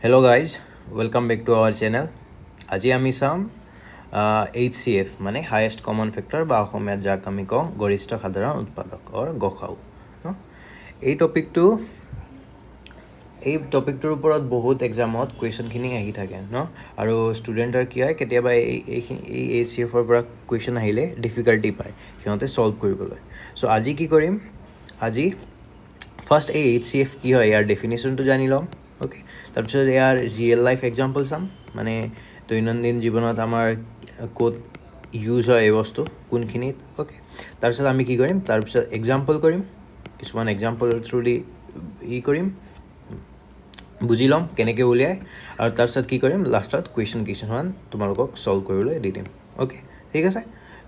Hello guys, welcome back to our channel. আজি আমি চাম HCF মানে হায়েষ্ট কমন ফেক্টৰ বা অসমীয়াত যাক আমি কওঁ গৰিষ্ঠ সাধাৰণ উৎপাদক অৰ গসাউ ন এই টপিকটোৰ ওপৰত বহুত এক্সামত কুৱেশ্যনখিনি আহি থাকে ন আৰু ষ্টুডেণ্টৰ কি হয় কেতিয়াবা এই HCFৰ পৰা কুৱেশ্যন আহিলে ডিফিকাল্টি পায় সিহঁতে ছল্ভ কৰিবলৈ চ' আজি কি কৰিম আজি ফাৰ্ষ্ট এই HCF কি হয় ইয়াৰ ডেফিনেশ্যনটো জানি ল'ম অ'কে তাৰপিছত ইয়াৰ ৰিয়েল লাইফ এক্সাম্পল চাম মানে দৈনন্দিন জীৱনত আমাৰ ক'ত ইউজ হয় এই বস্তু কোনখিনিত অ'কে তাৰপিছত আমি কি কৰিম তাৰপিছত এক্সাম্পল কৰিম কিছুমান এক্সাম্পল থ্ৰুদি কৰিম বুজি ল'ম কেনেকৈ উলিয়াই আৰু তাৰপিছত কি কৰিম লাষ্টত কুৱেশ্যন কিছুমান তোমালোকক ছল্ভ কৰিবলৈ দি দিম অ'কে ঠিক আছে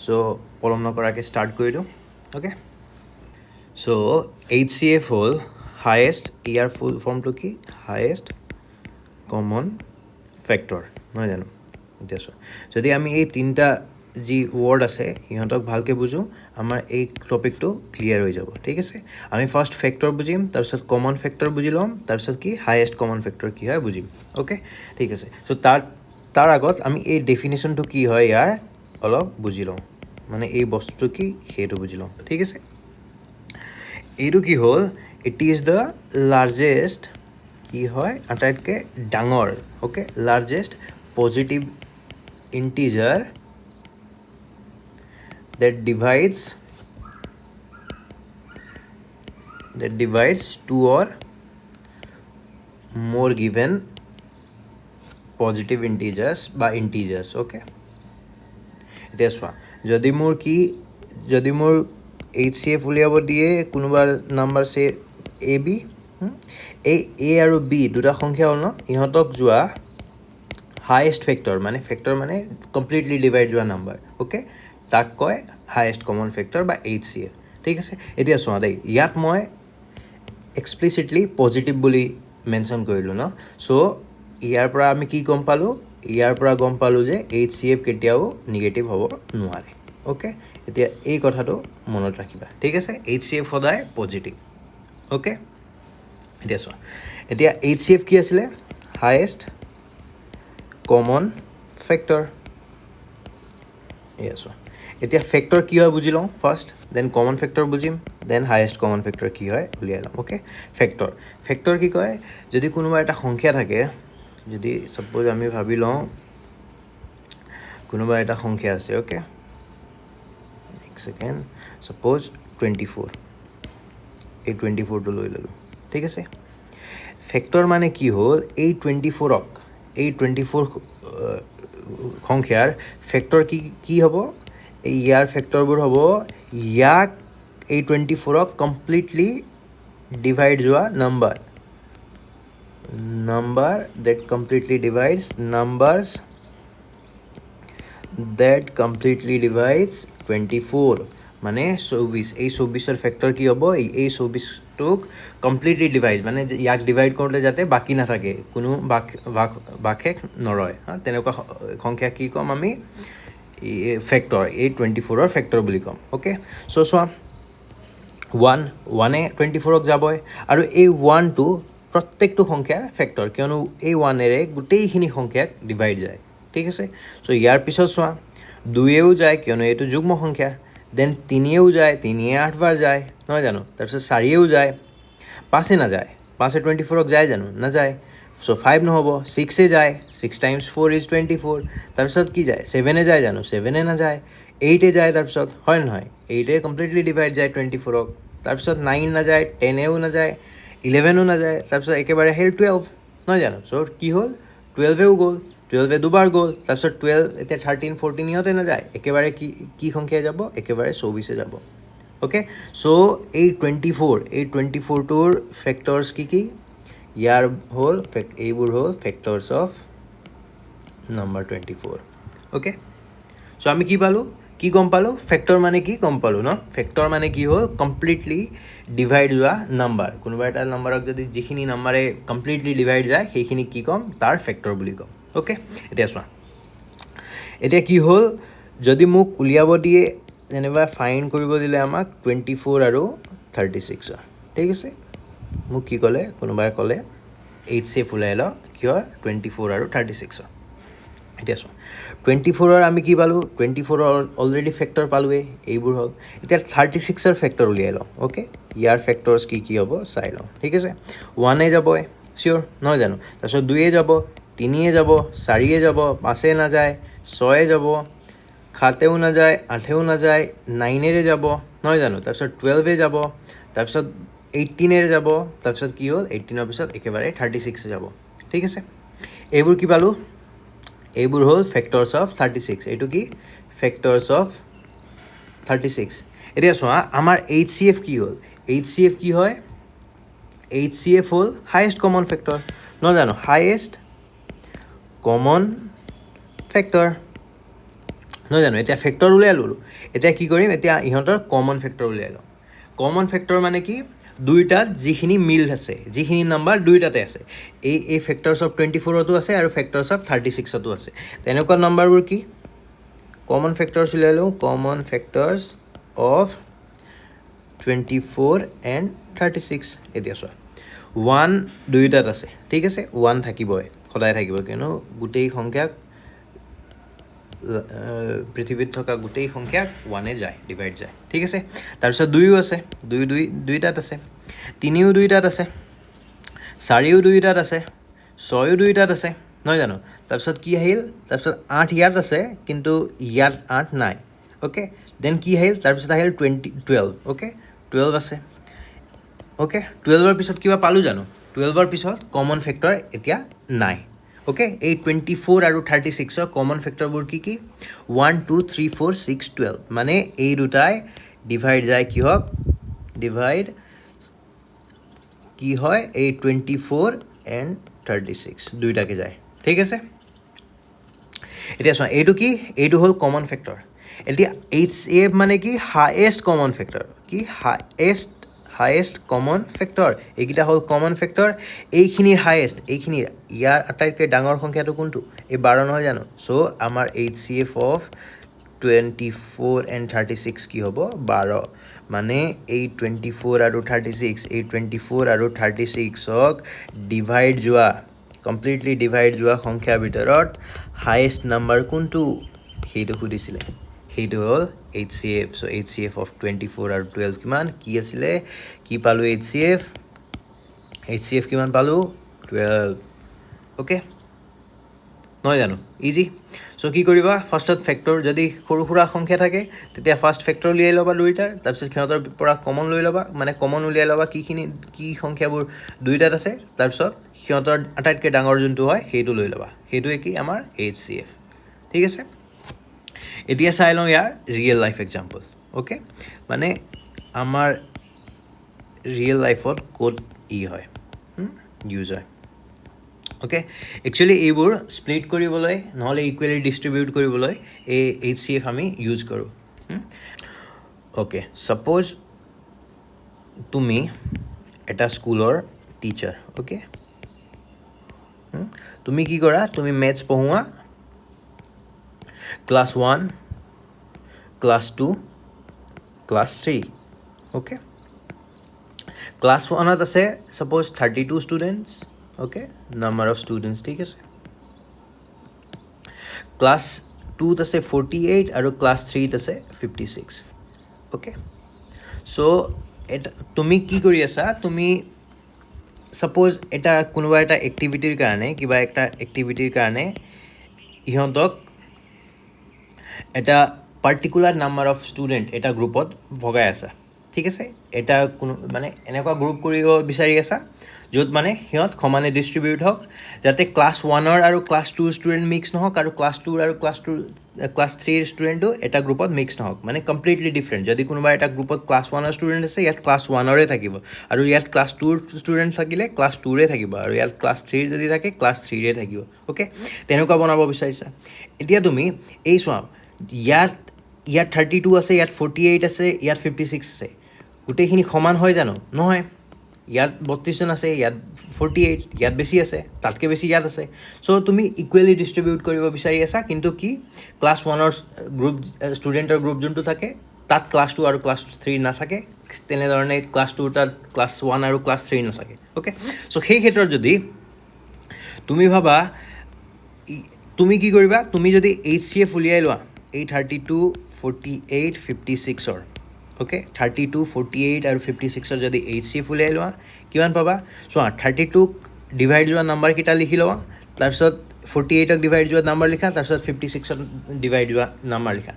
চ' পলম নকৰাকৈ ষ্টাৰ্ট কৰি দিওঁ অ'কে চ' HCF হ'ল হায়েষ্ট ইয়াৰ ফুল ফৰ্মটো কি হায়েষ্ট কমন ফেক্টৰ নহয় জানো এতিয়া চোৱা যদি আমি এই তিনিটা যি ৱৰ্ড আছে সিহঁতক ভালকৈ বুজোঁ আমাৰ এই টপিকটো ক্লিয়াৰ হৈ যাব ঠিক আছে আমি ফাৰ্ষ্ট ফেক্টৰ বুজিম তাৰপিছত কমন ফেক্টৰ বুজি ল'ম তাৰপিছত কি হায়েষ্ট কমন ফেক্টৰ কি হয় বুজিম অ'কে ঠিক আছে চ' তাৰ আগত আমি এই ডেফিনেশ্যনটো কি হয় ইয়াৰ অলপ বুজি লওঁ মানে এই বস্তুটো কি সেইটো বুজি লওঁ ঠিক আছে এইটো কি হ'ল ইট ইজ দ্য লাৰ্জেষ্ট কি হয় আটাইতকৈ ডাঙৰ okay largest positive integer that divides two or more given positive integers বা integers okay এতিয়া চোৱা যদি মোৰ HCF উলিয়াব দিয়ে কোনোবা নাম্বাৰ চে এ বি এই এ আৰু বি দুটা সংখ্যা হ'ল ন ইহঁতক যোৱা হায়েষ্ট ফেক্টৰ মানে কমপ্লিটলি ডিভাইড যোৱা নাম্বাৰ অ'কে তাক কয় হায়েষ্ট কমন ফেক্টৰ বা HCF ঠিক আছে এতিয়া চোৱা দেই ইয়াত মই এক্সপ্লিচিটলি পজিটিভ বুলি মেনশ্যন কৰিলোঁ ন চ' ইয়াৰ পৰা আমি কি গম পালোঁ যে HCF কেতিয়াও নিগেটিভ হ'ব নোৱাৰে অ'কে এতিয়া এই কথাটো মনত ৰাখিবা ঠিক আছে HCF সদায় পজিটিভ অ'কে এতিয়া চোৱা এতিয়া HCF কি আছিলে হায়েষ্ট কমন ফেক্টৰ এয়া চোৱা এতিয়া ফেক্টৰ কি হয় বুজি লওঁ ফাৰ্ষ্ট দেন কমন ফেক্টৰ বুজিম দেন হায়েষ্ট কমন ফেক্টৰ কি হয় উলিয়াই ল'ম অ'কে ফেক্টৰ কি কয় যদি কোনোবা এটা সংখ্যা থাকে যদি ছাপ'জ আমি ভাবি লওঁ কোনোবা এটা সংখ্যা আছে অ'কে এক ছেকেণ্ড ছাপ'জ 24 এই 24টো লৈ ল'লোঁ ঠিক আছে ফেক্টৰ মানে কি হ'ল এই 24ক এই 24 সংখ্যাৰ ফেক্টৰ কি হ'ব ইয়াৰ ফেক্টৰবোৰ হ'ব ইয়াক এই 24ক কমপ্লিটলি ডিভাইড যোৱা নাম্বাৰ that completely divides 24 মানে 24 এই 24ৰ ফেক্টৰ কি হ'ব এই 24টোক কমপ্লিটলি ডিভাইড মানে ইয়াক ডিভাইড কৰোঁতে যাতে বাকী নাথাকে কোনো বাকশেষ নৰয় তেনেকুৱা সংখ্যা কি ক'ম আমি ফেক্টৰ এই 24ৰ ফেক্টৰ বুলি ক'ম অ'কে চ' চোৱা 1 24ক যাবই আৰু এই 1টো প্ৰত্যেকটো সংখ্যাৰ ফেক্টৰ কিয়নো এই 1এৰে গোটেইখিনি সংখ্যাক ডিভাইড যায় ঠিক আছে চ' ইয়াৰ পিছত চোৱা 2য়েও যায় কিয়নো এইটো যুগ্ম সংখ্যা দেন 3য়েও যায় 3য়ে 8 বাৰ যায় নহয় জানো তাৰপিছত 4য়েও যায় 5এ নাযায় 5এ 24ক যায় জানো নাযায় চ' 5 নহ'ব 6এ যায় 6 times 4 is 24 তাৰপিছত কি যায় 7এ যায় জানো 7এ নাযায় 8এ যায় তাৰপিছত হয় নহয় 8এ কমপ্লিটলি ডিভাইড যায় 24ক তাৰপিছত 9 নাযায় 10এও নাযায় 11ও নাযায় তাৰপিছত একেবাৰে আহিল 12 নহয় জানো চ' কি হ'ল 12এও গ'ল 12এ দুবাৰ গ'ল তাৰপিছত 12 এতিয়া 13 14 ইহঁতে নাযায় একেবাৰে কি সংখ্যাই যাব একেবাৰে 24এ যাব অ'কে চ' এই 24টোৰ ফেক্টৰ্ছ কি ইয়াৰ হ'ল এইবোৰ হ'ল factors of number 24 okay so' আমি কি গম পালোঁ ফেক্টৰ মানে কি গম পালোঁ ন ফেক্টৰ মানে কি হ'ল কমপ্লিটলি ডিভাইড হোৱা নাম্বাৰ কোনোবা এটা নাম্বাৰক যদি যিখিনি নাম্বাৰে কমপ্লিটলি ডিভাইড যায় সেইখিনি কি ক'ম তাৰ ফেক্টৰ বুলি ক'ম অ'কে এতিয়া চোৱা এতিয়া কি হ'ল যদি মোক উলিয়াব দিয়ে যেনিবা ফাইন কৰিব দিলে আমাক 24 আৰু 36 ঠিক আছে মোক কি ক'লে কোনোবাই ক'লে HCF ওলাই ল কিহৰ 24 আৰু 36 এতিয়া চোৱা 24ৰ আমি কি পালোঁ 24ৰ অলৰেডি ফেক্টৰ পালোঁৱেই এইবোৰ হ'ল এতিয়া 36ৰ ফেক্টৰ উলিয়াই লওঁ অ'কে ইয়াৰ ফেক্টৰ্ছ কি হ'ব চাই লওঁ ঠিক আছে 1 যাব চিয়'ৰ নহয় জানো তাৰপিছত 2 যাব 3 যাব 4 যাব 5 নাযায় 6 যাব 7 নাযায় 8 নাযায় 9 যাব নহয় জানো তাৰপিছত 12 যাব তাৰপিছত 18 যাব তাৰপিছত কি হ'ল 18ৰ পিছত একেবাৰে 36 যাব ঠিক আছে এইবোৰ কি পালোঁ এইবোৰ হ'ল ফেক্টৰ্ছ অফ 36 এইটো কি ফেক্টৰ্ছ অফ 36 এতিয়া চোৱা আমাৰ HCF কি হ'ল HCF কি হয় HCF হ'ল হায়েষ্ট কমন ফেক্টৰ নহয় জানো হায়েষ্ট কমন ফেক্টৰ নহয় জানো এতিয়া ফেক্টৰ উলিয়াই ল'লোঁ এতিয়া কি কৰিম এতিয়া ইহঁতৰ কমন ফেক্টৰ উলিয়াই লওঁ কমন ফেক্টৰ মানে কি দুইটাত যিখিনি মিল আছে যিখিনি নাম্বাৰ দুইটাতে আছে এই ফেক্টৰ্ছ অফ 24তো আছে আৰু ফেক্টৰ্ছ অফ 36তো আছে তেনেকুৱা নাম্বাৰবোৰ কি কমন ফেক্টৰ্ছ উলিয়াই লওঁ কমন ফেক্টৰ্ছ অফ 24 এণ্ড 36 এতিয়া চোৱা 1 দুইটাত আছে ঠিক আছে 1 থাকিবই সদায় থাকিব কিয়নো গোটেই সংখ্যাক পৃথিৱীত থকা গোটেই সংখ্যাক 1 যায় ডিভাইড যায় ঠিক আছে তাৰপিছত 2 আছে 2 আছে 3 দুইটাত আছে 4 দুইটাত আছে 6 দুইটাত আছে নহয় জানো তাৰপিছত কি আহিল তাৰপিছত 8 ইয়াত আছে কিন্তু ইয়াত 8 নাই অ'কে দেন কি আহিল তাৰপিছত আহিল 12 অ'কে 12 আছে অ'কে 12ৰ পিছত কিবা পালোঁ জানো 12ৰ পিছত কমন ফেক্টৰ এতিয়া নাই অ'কে এই 24 আৰু 36ৰ কমন ফেক্টৰবোৰ কি 1 2 3 4 6 12 মানে এই দুটাই ডিভাইড যায় কিহক ডিভাইড কি হয় এই 24 এণ্ড 36 দুইটাকে যায় ঠিক আছে এতিয়া চোৱা এইটো কি এইটো হ'ল কমন ফেক্টৰ এতিয়া HCF মানে কি হায়েষ্ট কমন ফেক্টৰ কি হায়েষ্ট কমন ফেক্টৰ এইকেইটা হ'ল কমন ফেক্টৰ এইখিনিৰ হায়েষ্ট এইখিনিৰ ইয়াৰ আটাইতকৈ ডাঙৰ সংখ্যাটো কোনটো এই 12 নহয় জানো চ' আমাৰ HCF অফ 24 এণ্ড 36 কি হ'ব 12 মানে এই 24 আৰু 36 এই 24 আৰু 36ক ডিভাইড যোৱা কমপ্লিটলি ডিভাইড যোৱা সংখ্যাৰ ভিতৰত হায়েষ্ট নাম্বাৰ কোনটো সেইটো সুধিছিলে সেইটো হ'ল HCF চ' HCF অফ 24 আৰু 12 কিমান কি আছিলে কি পালোঁ HCF কিমান পালোঁ 12 অ'কে নহয় জানো ইজি চ' কি কৰিবা ফাৰ্ষ্টত ফেক্টৰ যদি সৰু সুৰা সংখ্যা থাকে তেতিয়া ফাৰ্ষ্ট ফেক্টৰ উলিয়াই ল'বা দুইটাৰ তাৰপিছত সিহঁতৰ পৰা কমন লৈ ল'বা মানে কমন উলিয়াই ল'বা কি সংখ্যাবোৰ দুইটাত আছে তাৰপিছত সিহঁতৰ আটাইতকৈ ডাঙৰ যোনটো হয় সেইটো লৈ ল'বা সেইটোৱে কি আমাৰ HCF ঠিক আছে এতিয়া চাই লওঁ ইয়াৰ ৰিয়েল লাইফ এক্সাম্পল অ'কে মানে আমাৰ ৰিয়েল লাইফত ক'ত হয় ইউজ হয় অ'কে একচুৱেলি এইবোৰ স্প্লিট কৰিবলৈ নহ'লে ইকুৱেলি ডিষ্ট্ৰিবিউট কৰিবলৈ এই HCF আমি ইউজ কৰোঁ অ'কে ছাপ'জ তুমি এটা স্কুলৰ টিচাৰ অ'কে তুমি কি কৰা তুমি মেথছ পঢ়োৱা class 1 class 2 class 3 okay class 1ত আছে suppose 32 students okay number of students ঠিক আছে ক্লাছ 2ত আছে 48 আৰু ক্লাছ 3ত আছে 56 অ'কে চ' এটা তুমি কি কৰি আছা তুমি ছাপ'জ এটা কোনোবা এটা এক্টিভিটিৰ কাৰণে কিবা এটা এক্টিভিটিৰ কাৰণে ইহঁতক এটা পাৰ্টিকুলাৰ নাম্বাৰ অফ ষ্টুডেণ্ট এটা গ্ৰুপত ভগাই আছা ঠিক আছে এটা কোনো মানে এনেকুৱা গ্ৰুপ কৰিব বিচাৰি আছা য'ত মানে সিহঁত সমানে ডিষ্ট্ৰিবিউট হওক যাতে ক্লাছ 1ৰ আৰু ক্লাছ 2ৰ ষ্টুডেণ্ট মিক্স নহওক আৰু ক্লাছ 2ৰ আৰু ক্লাছ 3ৰ ষ্টুডেণ্টো এটা গ্ৰুপত মিক্স নহওক মানে কমপ্লিটলি ডিফাৰেণ্ট যদি কোনোবা এটা গ্ৰুপত ক্লাছ 1ৰ ষ্টুডেণ্ট আছে ইয়াত ক্লাছ 1ৰে থাকিব আৰু ইয়াত ক্লাছ 2ৰ ষ্টুডেণ্ট থাকিলে ক্লাছ 2ৰে থাকিব আৰু ইয়াত ক্লাছ 3ৰ যদি থাকে ক্লাছ 3ৰে থাকিব অ'কে তেনেকুৱা বনাব বিচাৰিছা এতিয়া তুমি এই চোৱা ইয়াত 32 আছে ইয়াত 48 আছে ইয়াত 56 আছে গোটেইখিনি সমান হয় জানো নহয় ইয়াত 32জন আছে ইয়াত 48 ইয়াত বেছি আছে তাতকৈ বেছি ইয়াত আছে চ' তুমি ইকুৱেলি ডিষ্ট্ৰিবিউট কৰিব বিচাৰি আছা কিন্তু কি ক্লাছ 1ৰ গ্ৰুপ ষ্টুডেণ্টৰ গ্ৰুপ যোনটো থাকে তাত ক্লাছ 2 আৰু ক্লাছ 3 নাথাকে তেনেধৰণে ক্লাছ 2 তাত ক্লাছ 1 আৰু ক্লাছ 3 নাথাকে অ'কে চ' সেই ক্ষেত্ৰত যদি তুমি ভাবা তুমি কি কৰিবা তুমি যদি HCF উলিয়াই লোৱা এই 32 48 56 অ'কে 32 48 আৰু 56 যদি HCF উলিয়াই লোৱা কিমান পাবা চোৱা 32ক ডিভাইড যোৱা নাম্বাৰকেইটা লিখি লোৱা তাৰপিছত 48ক ডিভাইড যোৱা নাম্বাৰ লিখা তাৰপিছত 56ক ডিভাইড যোৱা নাম্বাৰ লিখা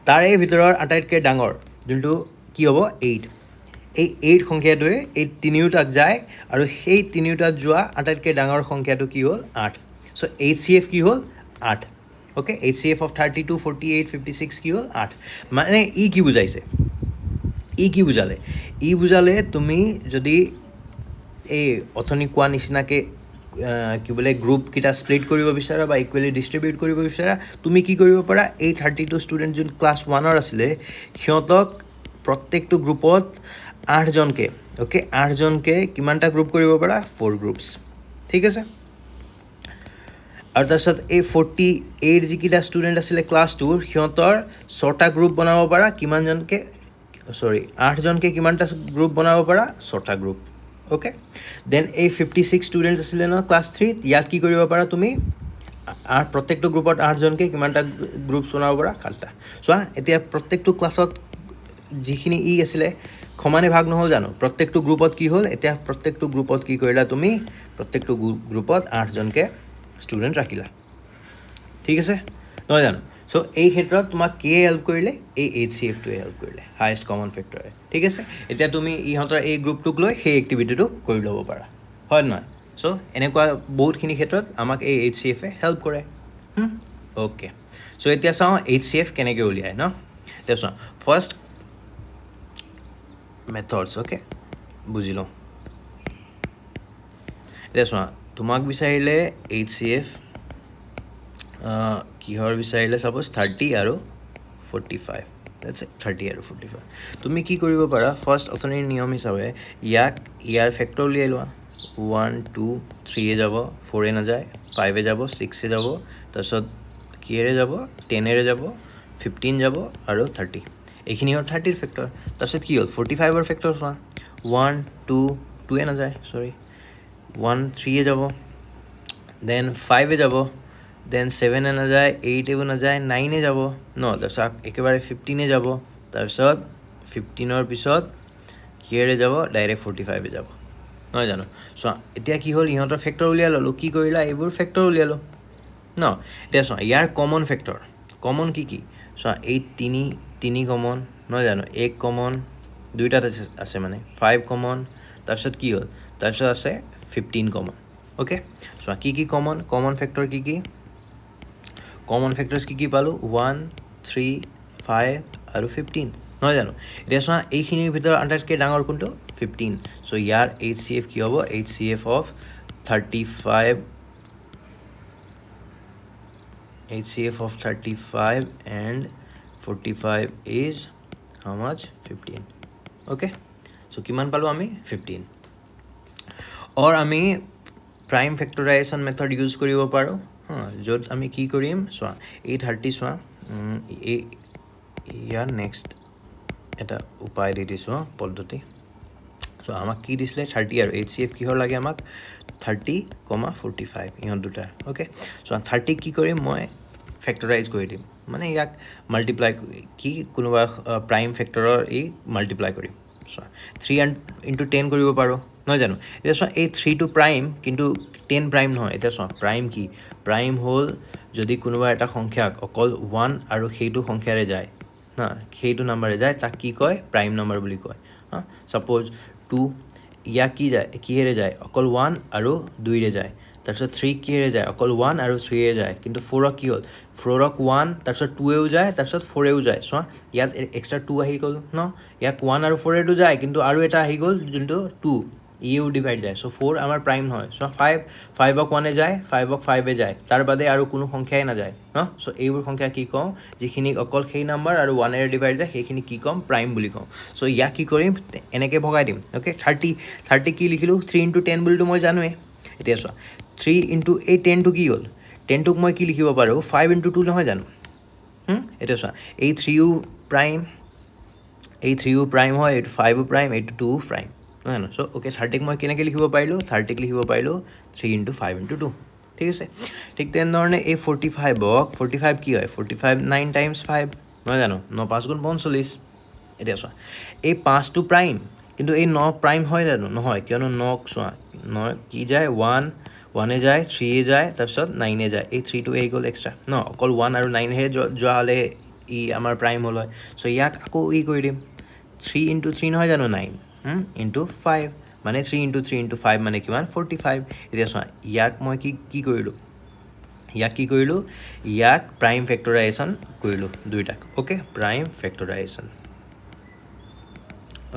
তাৰে ভিতৰৰ আটাইতকৈ ডাঙৰ যোনটো কি হ'ব 8 এই 8 সংখ্যাটোৱে এই তিনিওটাক যায় আৰু সেই তিনিওটাত যোৱা আটাইতকৈ ডাঙৰ সংখ্যাটো কি হ'ল 8 চ' HCF কি হ'ল 8 অ'কে HCF অফ 32 48 56 কি হ'ল 8 মানে ই কি বুজাইছে কি বুজালে বুজালে তুমি যদি এই অথনি কোৱা নিচিনাকৈ কি বোলে গ্ৰুপকেইটা স্প্লিট কৰিব বিচাৰা বা ইকুৱেলি ডিষ্ট্ৰিবিউট কৰিব বিচাৰা তুমি কি কৰিব পাৰা এই 32 ষ্টুডেণ্ট যোন ক্লাছ 1ৰ আছিলে সিহঁতক প্ৰত্যেকটো গ্ৰুপত 8জনকৈ অ'কে 8জনকৈ কিমানটা গ্ৰুপ কৰিব পাৰা 4 গ্ৰুপছ ঠিক আছে আৰু তাৰপিছত এই 48 যিকেইটা ষ্টুডেণ্ট আছিলে ক্লাছ 2ৰ সিহঁতৰ 6টা গ্ৰুপ বনাব পাৰা কিমানজনকৈ 8জনকৈ কিমানটা গ্ৰুপ বনাব পাৰা 6টা গ্ৰুপ অ'কে দেন এই 56 ষ্টুডেণ্টছ আছিলে ন ক্লাছ 3ত ইয়াক কি কৰিব পাৰা তুমি প্ৰত্যেকটো গ্ৰুপত 8জনকৈ কিমানটা গ্ৰুপছ বনাব পাৰা 7টা চোৱা এতিয়া প্ৰত্যেকটো ক্লাছত যিখিনি আছিলে সমানে ভাগ নহ'ল জানো প্ৰত্যেকটো গ্ৰুপত কি হ'ল এতিয়া প্ৰত্যেকটো গ্ৰুপত কি কৰিলা তুমি প্ৰত্যেকটো গ্ৰুপত 8জনকৈ ষ্টুডেণ্ট ৰাখিলা ঠিক আছে নহয় জানো চ' এই ক্ষেত্ৰত তোমাক কি হেল্প কৰিলে এই HCFটোৱে হেল্প কৰিলে হায়েষ্ট কমন ফেক্টৰে ঠিক আছে এতিয়া তুমি ইহঁতৰ এই গ্ৰুপটোক লৈ সেই এক্টিভিটিটো কৰি ল'ব পাৰা হয় নহয় চ' এনেকুৱা বহুতখিনি ক্ষেত্ৰত আমাক এই HCFে হেল্প কৰে অ'কে চ' এতিয়া চাওঁ HCF কেনেকৈ উলিয়ায় ন এতিয়া চোৱা ফাৰ্ষ্ট মেথডছ অ'কে বুজি লওঁ এতিয়া চোৱা তোমাক বিচাৰিলে HCF কিহৰ বিচাৰিলে ছাপ'জ 30 আৰু 45 30 আৰু 45 তুমি কি কৰিব পাৰা ফাৰ্ষ্ট অথনিৰ নিয়ম হিচাপে ইয়াৰ ফেক্টৰ উলিয়াই লোৱা 1 2 3 যাব 4 নাযায় 5 যাব 6 যাব তাৰপিছত কিহেৰে যাব 10 যাব 15 যাব আৰু 30 এইখিনি হ'ল 30ৰ ফেক্টৰ তাৰপিছত কি হ'ল 45ৰ ফেক্টৰ চোৱা 1 2 2 নাযায় 1 3 যাব দেন 5 যাব দেন 7 নাযায় 8 নাযায় 9 যাব ন তাৰপিছত একেবাৰে 15 যাব তাৰপিছত 15ৰ পিছত কিহেৰে যাব ডাইৰেক্ট 45 যাব নহয় জানো চোৱা এতিয়া কি হ'ল ইহঁতৰ ফেক্টৰ উলিয়াই ল'লোঁ কি কৰিলা এইবোৰ ফেক্টৰ উলিয়ালোঁ ন এতিয়া চোৱা ইয়াৰ কমন ফেক্টৰ কমন কি চোৱা এই তিনি কমন নহয় জানো 1 কমন দুইটাত আছে মানে 5 কমন তাৰপিছত কি হ'ল তাৰপিছত আছে 15 কমন অ'কে চোৱা কি কমন ফেক্টৰ কি কমন ফেক্টৰ্ছ কি পালোঁ 1 3 5 আৰু 15 নহয় জানো এতিয়া চোৱা এইখিনিৰ ভিতৰত আটাইতকৈ ডাঙৰ কোনটো 15 চ' ইয়াৰ HCF কি হ'ব HCF of 35 HCF of 35 and 45 is how much 15 okay so কিমান পালোঁ আমি 15 or আমি প্ৰাইম ফেক্টৰাইজেশ্যন মেথড ইউজ কৰিব পাৰোঁ য'ত আমি কি কৰিম চোৱা এই 30 চোৱা ইয়াৰ নেক্সট এটা উপায় দি দিছোঁ পদ্ধতি চ' আমাক কি দিছিলে 30 আৰু HCF কিহৰ লাগে আমাক 30, 45 ইহঁত দুটাৰ অ'কে চ' 30 কি কৰিম মই ফেক্টৰাইজ কৰি দিম মানে ইয়াক মাল্টিপ্লাই কি কোনোবা প্ৰাইম ফেক্টৰৰ মাল্টিপ্লাই কৰিম চোৱা 3 into 10 কৰিব পাৰোঁ নহয় জানো এতিয়া চোৱা এই 3টো প্ৰাইম কিন্তু 10 প্ৰাইম নহয় এতিয়া চোৱা প্ৰাইম কি প্ৰাইম হ'ল যদি কোনোবা এটা সংখ্যাক অকল 1 আৰু সেইটো সংখ্যাৰে যায় না সেইটো নাম্বাৰে যায় তাক কি কয় প্ৰাইম নাম্বাৰ বুলি কয় ছাপ'জ 2 ইয়াক কি যায় কিহেৰে যায় অকল 1 আৰু 2ৰে যায় তাৰপিছত 3 কিহেৰে যায় অকল 1 আৰু 3ৰে যায় কিন্তু 4ক কি হ'ল 4ক 1 তাৰপিছত 2ও যায় তাৰপিছত 4ও যায় চোৱা ইয়াত এক্সট্ৰা 2 আহি গ'ল ন ইয়াক 1 আৰু 4ৰেতো যায় কিন্তু আৰু এটা আহি গ'ল যোনটো 2 ইও ডিভাইড যায় চ' 4 আমাৰ প্ৰাইম নহয় চ' 5ক 1এ যায় 5ক 5এ যায় তাৰ বাদে আৰু কোনো সংখ্যাই নাযায় ন চ' এইবোৰ সংখ্যা কি কওঁ যিখিনি অকল সেই নাম্বাৰ আৰু 1এৰে ডিভাইড যায় সেইখিনি কি ক'ম প্ৰাইম বুলি কওঁ চ' ইয়াক কি কৰিম এনেকৈ ভগাই দিম অ'কে 30 কি লিখিলোঁ 3 into 10 বুলিতো মই জানোৱেই এতিয়া চোৱা 3 into এই 10টো কি হ'ল 10টোক মই কি লিখিব পাৰোঁ 5 into 2 নহয় জানো এতিয়া চোৱা এই 3ও প্ৰাইম হয় এইটো 5ও প্ৰাইম এইটো 2ও প্ৰাইম নহয় জানো চ' অ'কে 30ক মই কেনেকৈ লিখিব পাৰিলোঁ 30ক লিখিব পাৰিলোঁ 3 into 5 into 2 ঠিক আছে ঠিক তেনেধৰণে এই 45 কি হয় 45 9 টাইমছ 5 নহয় জানো 9 5 গুণ 45 এতিয়া চোৱা এই 5টো প্ৰাইম কিন্তু এই 9 প্ৰাইম হয় জানো নহয় কিয়নো 9 চোৱা 9 কি যায় 1 যায় 3 যায় তাৰপিছত 9 যায় এই 3টো এই গ'ল এক্সট্ৰা ন অকল 1 আৰু 9হে যোৱা হ'লে ই আমাৰ প্ৰাইম হ'ল হয় চ' ইয়াক আকৌ ই কৰি দিম 3 × 3 নহয় জানো 9 ইনটু 5 মানে 3 × 3 × 5 মানে কিমান 45 এতিয়া চোৱা ইয়াক মই কি কৰিলোঁ ইয়াক প্ৰাইম ফেক্টৰাইজেশ্যন কৰিলোঁ দুইটাক অ'কে প্ৰাইম ফেক্টৰাইজেশ্যন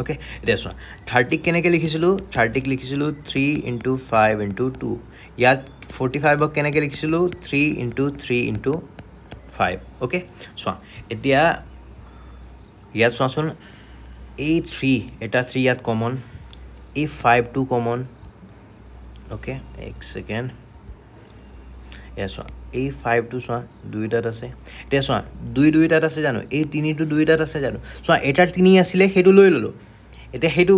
অ'কে এতিয়া চোৱা 30ক কেনেকৈ লিখিছিলোঁ 30ক লিখিছিলোঁ 3 × 5 × 2 ইয়াত 45ক কেনেকৈ লিখিছিলোঁ 3 × 3 × 5 অ'কে চোৱা এতিয়া ইয়াত চোৱাচোন এই 3 এটা 3 ইয়াত কমন এই 5টো কমন অ'কে এক ছেকেণ্ড এয়া চোৱা এই 5টো চোৱা দুইটাত আছে এতিয়া চোৱা দুইটাত আছে জানো এই 3টো দুইটাত আছে জানো চোৱা এটাৰ 3 আছিলে সেইটো লৈ ল'লোঁ এতিয়া সেইটো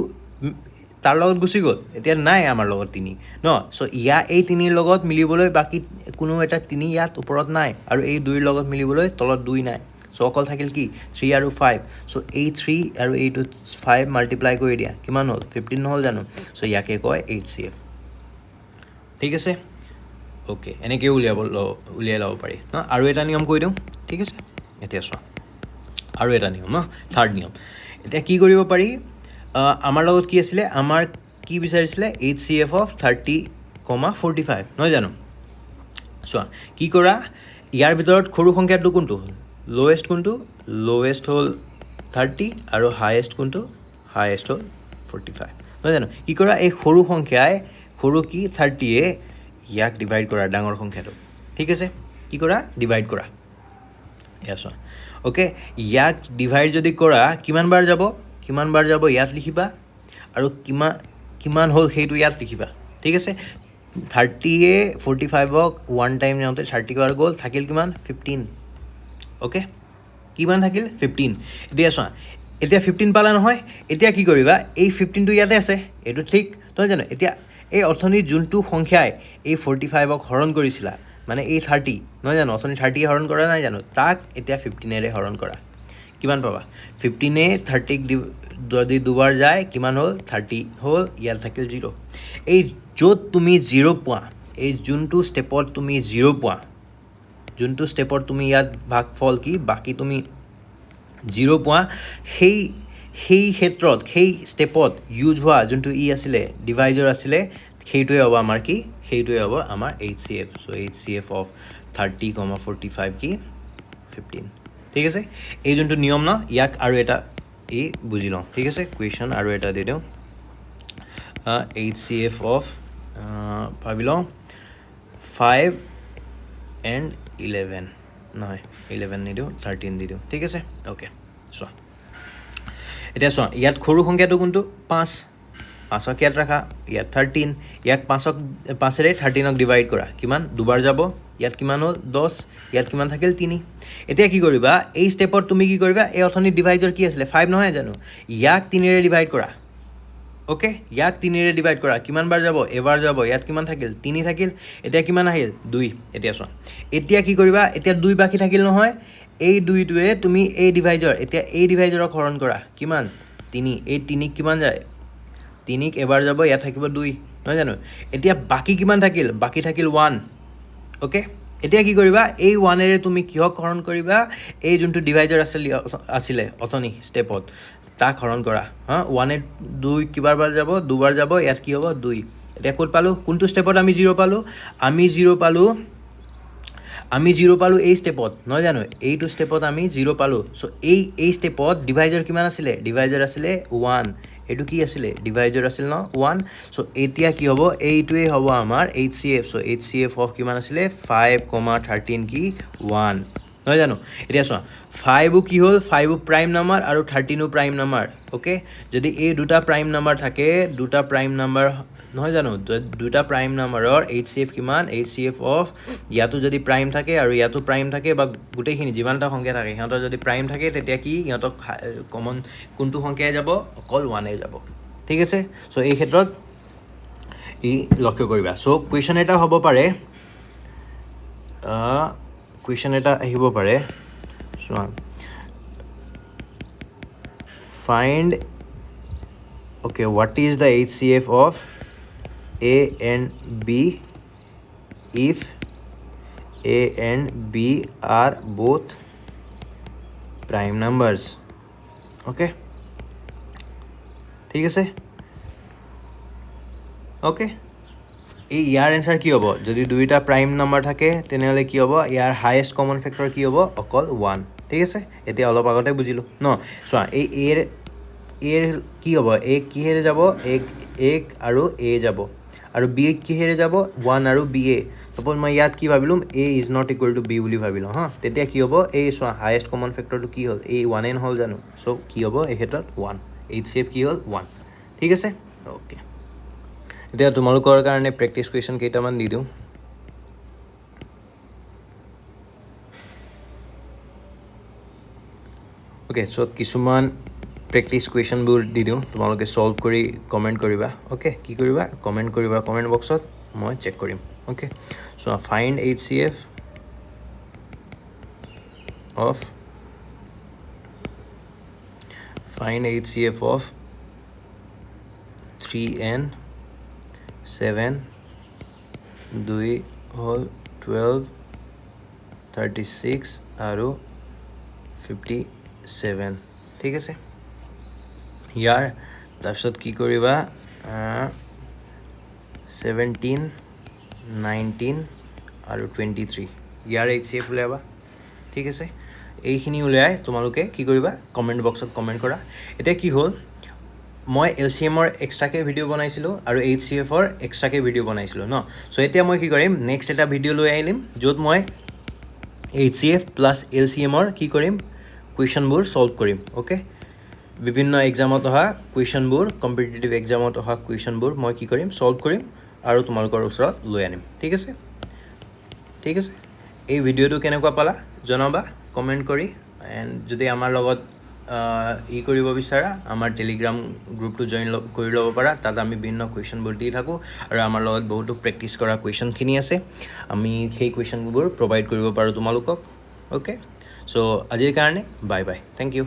তাৰ লগত গুচি গ'ল এতিয়া নাই আমাৰ লগত 3 ন চ' এই 3ৰ লগত মিলিবলৈ বাকী কোনো এটা 3 ইয়াত ওপৰত নাই আৰু এই 2ৰ লগত মিলিবলৈ তলত 2 নাই চ' অকল থাকিল কি 3 আৰু 5 চ' এই 3 আৰু এইটো 5 মাল্টিপ্লাই কৰি দিয়া কিমান হ'ল 15 নহ'ল জানো চ' ইয়াকে কয় HCF ঠিক আছে অ'কে এনেকৈ উলিয়াই ল'ব পাৰি ন আৰু এটা নিয়ম কৈ দিওঁ ঠিক আছে এতিয়া চোৱা আৰু এটা নিয়ম ন থাৰ্ড নিয়ম এতিয়া কি কৰিব পাৰি আমাৰ লগত কি আছিলে আমাৰ কি বিচাৰিছিলে HCF of 30,45 নহয় জানো চোৱা কি কৰা ইয়াৰ ভিতৰত সৰু সংখ্যাটো কোনটো হ'ল লৱেষ্ট হ'ল 30 আৰু হায়েষ্ট কোনটো হায়েষ্ট হ'ল 45 নহয় জানো কি কৰা এই সৰু সংখ্যাই সৰু কি 30য়ে ইয়াক ডিভাইড কৰা ডাঙৰ সংখ্যাটো ঠিক আছে কি কৰা ডিভাইড কৰা এয়া চোৱা অ'কে ইয়াক ডিভাইড যদি কৰা কিমান বাৰ যাব ইয়াত লিখিবা আৰু কিমান হ'ল সেইটো ইয়াত লিখিবা ঠিক আছে 30য়ে 45ক 1 টাইম যাওঁতে 30 বাৰ গ'ল থাকিল কিমান 15 অ'কে কিমান থাকিল 15 এতিয়া চোৱা এতিয়া 15 পালা নহয় এতিয়া কি কৰিবা এই 15টো ইয়াতে আছে এইটো ঠিক নহয় জানো এতিয়া এই অৰ্থনীতি যোনটো সংখ্যাই এই 45ক হৰণ কৰিছিলা মানে এই 30 নহয় জানো অৰ্থনীতি 30য়ে হৰণ কৰা নাই জানো তাক এতিয়া 15ৰে হৰণ কৰা কিমান পাবা 15য়ে 30ক যদি দুবাৰ যায় কিমান হ'ল 30 হ'ল ইয়াত থাকিল 0 এই য'ত তুমি 0 পোৱা এই যোনটো ষ্টেপত তুমি 0 পোৱা যোনটো ষ্টেপত তুমি ইয়াত ভাগফল কি বাকী তুমি 0 পোৱা সেই ক্ষেত্ৰত সেই ষ্টেপত ইউজ হোৱা যোনটো আছিলে ডিভাইজৰ আছিলে সেইটোৱে হ'ব আমাৰ কি সেইটোৱে হ'ব আমাৰ HCF চ' HCF of 30,45 কি 15 ঠিক আছে এই যোনটো নিয়ম ন ইয়াক আৰু এটা বুজি লওঁ ঠিক আছে কুৱেশ্যন আৰু এটা দি দিওঁ HCF of ভাবি লওঁ 5 and 11 নহয় 11 নিদিওঁ 13 দি দিওঁ ঠিক আছে অ'কে চোৱা এতিয়া চোৱা ইয়াত সৰু সংখ্যাটো কোনটো 5ক ইয়াত ৰাখা ইয়াত 13 ইয়াক 5ৰে 13ক ডিভাইড কৰা কিমান দুবাৰ যাব ইয়াত কিমান হ'ল 10 ইয়াত কিমান থাকিল 3 এতিয়া কি কৰিবা এই ষ্টেপত তুমি কি কৰিবা এই অৰ্থনীতি ডিভাইজৰ কি আছিলে 5 নহয় জানো ইয়াক 3ৰে ডিভাইড কৰা অ'কে ইয়াক 3ৰে ডিভাইড কৰা কিমান বাৰ যাব এবাৰ যাব ইয়াত কিমান থাকিল 3 থাকিল এতিয়া কিমান আহিল 2 এতিয়া চোৱা এতিয়া কি কৰিবা এতিয়া 2 বাকী থাকিল নহয় এই 2টোৱে তুমি এই ডিভাইজৰক হৰণ কৰা কিমান 3 এই 3ক কিমান যায় 3ক এবাৰ যাব ইয়াত থাকিব 2 নহয় জানো এতিয়া বাকী কিমান থাকিল বাকী থাকিল 1 অ'কে এতিয়া কি কৰিবা এই 1ৰে তুমি কিহক হৰণ কৰিবা এই যোনটো ডিভাইজৰ আছিলে অথনি ষ্টেপত তাক হৰণ কৰা 1 2 কিবাৰ বাৰ যাব দুবাৰ যাব ইয়াত কি হ'ব 2 এতিয়া ক'ত পালোঁ কোনটো ষ্টেপত আমি 0 পালোঁ আমি 0 পালোঁ এই ষ্টেপত নহয় জানো এইটো ষ্টেপত আমি 0 পালোঁ চ' এই ষ্টেপত ডিভাইজৰ কিমান আছিলে ডিভাইজৰ আছিলে 1 এইটো কি আছিলে ডিভাইজৰ আছিল ন 1 চ' এতিয়া কি হ'ব এইটোৱে হ'ব আমাৰ HCF চ' HCF অফ কিমান আছিলে 5,13 কি 1 নহয় জানো এতিয়া চোৱা 5ও কি হ'ল 5ও প্ৰাইম নাম্বাৰ আৰু 13ও প্ৰাইম নাম্বাৰ অ'কে যদি এই দুটা প্ৰাইম নাম্বাৰ থাকে দুটা প্ৰাইম নাম্বাৰ নহয় জানো দুটা প্ৰাইম নাম্বাৰৰ HCF কিমান HCF অফ ইয়াতো যদি প্ৰাইম থাকে আৰু ইয়াতো প্ৰাইম থাকে বা গোটেইখিনি যিমানটা সংখ্যা থাকে সিহঁতৰ যদি প্ৰাইম থাকে তেতিয়া কি সিহঁতক কমন কোনটো সংখ্যাই যাব অকল 1 যাব ঠিক আছে চ' এই ক্ষেত্ৰত লক্ষ্য কৰিবা চ' কুৱেশ্যন এটা হ'ব পাৰে কুৱেশ্যন এটা আহিব পাৰে চোৱা find okay what is the HCF of A and B if A and B are both prime numbers okay ঠিক আছে ওকে এই ইয়াৰ এনসাৰ কি হ'ব যদি দুইটা প্ৰাইম নাম্বাৰ থাকে তেনেহ'লে কি হ'ব ইয়াৰ হাইয়েষ্ট কমন ফেক্টৰ কি হ'ব অকল 1 ঠিক আছে এতিয়া অলপ আগতে বুজিলোঁ ন চোৱা এই এৰ কি হ'ব এ কিহেৰে যাব এক আৰু এ যাব আৰু বি কিহেৰে যাব 1 আৰু বি এ সাপোজ মই ইয়াত কি ভাবিলোঁ A is not equal to B বুলি ভাবিলোঁ হা তেতিয়া কি হ'ব এই চোৱা হাইয়েষ্ট কমন ফেক্টৰটো কি হ'ল এই 1 নহ'ল জানো চ' কি হ'ব এই ক্ষেত্ৰত 1 HCF কি হ'ল 1 ঠিক আছে অ'কে এতিয়া তোমালোকৰ কাৰণে প্ৰেক্টিছ কুৱেশ্যন কেইটামান দি দিওঁ অ'কে চ' কিছুমান প্ৰেক্টিছ কুৱেশ্যনবোৰ দি দিওঁ তোমালোকে ছল্ভ কৰি কমেণ্ট কৰিবা অ'কে কি কৰিবা কমেণ্ট কৰিবা কমেণ্ট বক্সত মই চেক কৰিম okay so' find HCF of 3n 7 2 হ'ল 12 36 আৰু 57 ঠিক আছে ইয়াৰ তাৰপিছত কি কৰিবা 17 19 আৰু 23 ইয়াৰ HCF উলিয়াবা ঠিক আছে এইখিনি উলিয়াই তোমালোকে কি কৰিবা কমেণ্ট বক্সত কমেণ্ট কৰা এতিয়া কি হ'ল মই LCMৰ এক্সট্ৰাকৈ ভিডিঅ' বনাইছিলোঁ আৰু HCFৰ এক্সট্ৰাকৈ ভিডিঅ' বনাইছিলোঁ ন চ' এতিয়া মই কি কৰিম নেক্সট এটা ভিডিঅ' লৈ আহিম য'ত মই HCF প্লাছ LCMৰ কি কৰিম কুৱেশ্যনবোৰ ছল্ভ কৰিম অ'কে বিভিন্ন এক্সামত অহা কুৱেশ্যনবোৰ কম্পিটিটিভ এক্সামত অহা কুৱেশ্যনবোৰ মই কি কৰিম ছল্ভ কৰিম আৰু তোমালোকৰ ওচৰত লৈ আনিম ঠিক আছে এই ভিডিঅ'টো কেনেকুৱা পালা জনাবা কমেণ্ট কৰি এণ্ড যদি আমাৰ লগত কৰিব বিচাৰা আমাৰ টেলিগ্ৰাম গ্ৰুপটো জইন কৰি ল'ব পাৰা তাত আমি বিভিন্ন কুৱেশ্যনবোৰ দি থাকোঁ আৰু আমাৰ লগত বহুতো প্ৰেক্টিছ কৰা কুৱেশ্যনখিনি আছে আমি সেই কুৱেশ্যনবোৰ প্ৰভাইড কৰিব পাৰোঁ তোমালোকক অ'কে চ' আজিৰ কাৰণে বাই বাই থেংক ইউ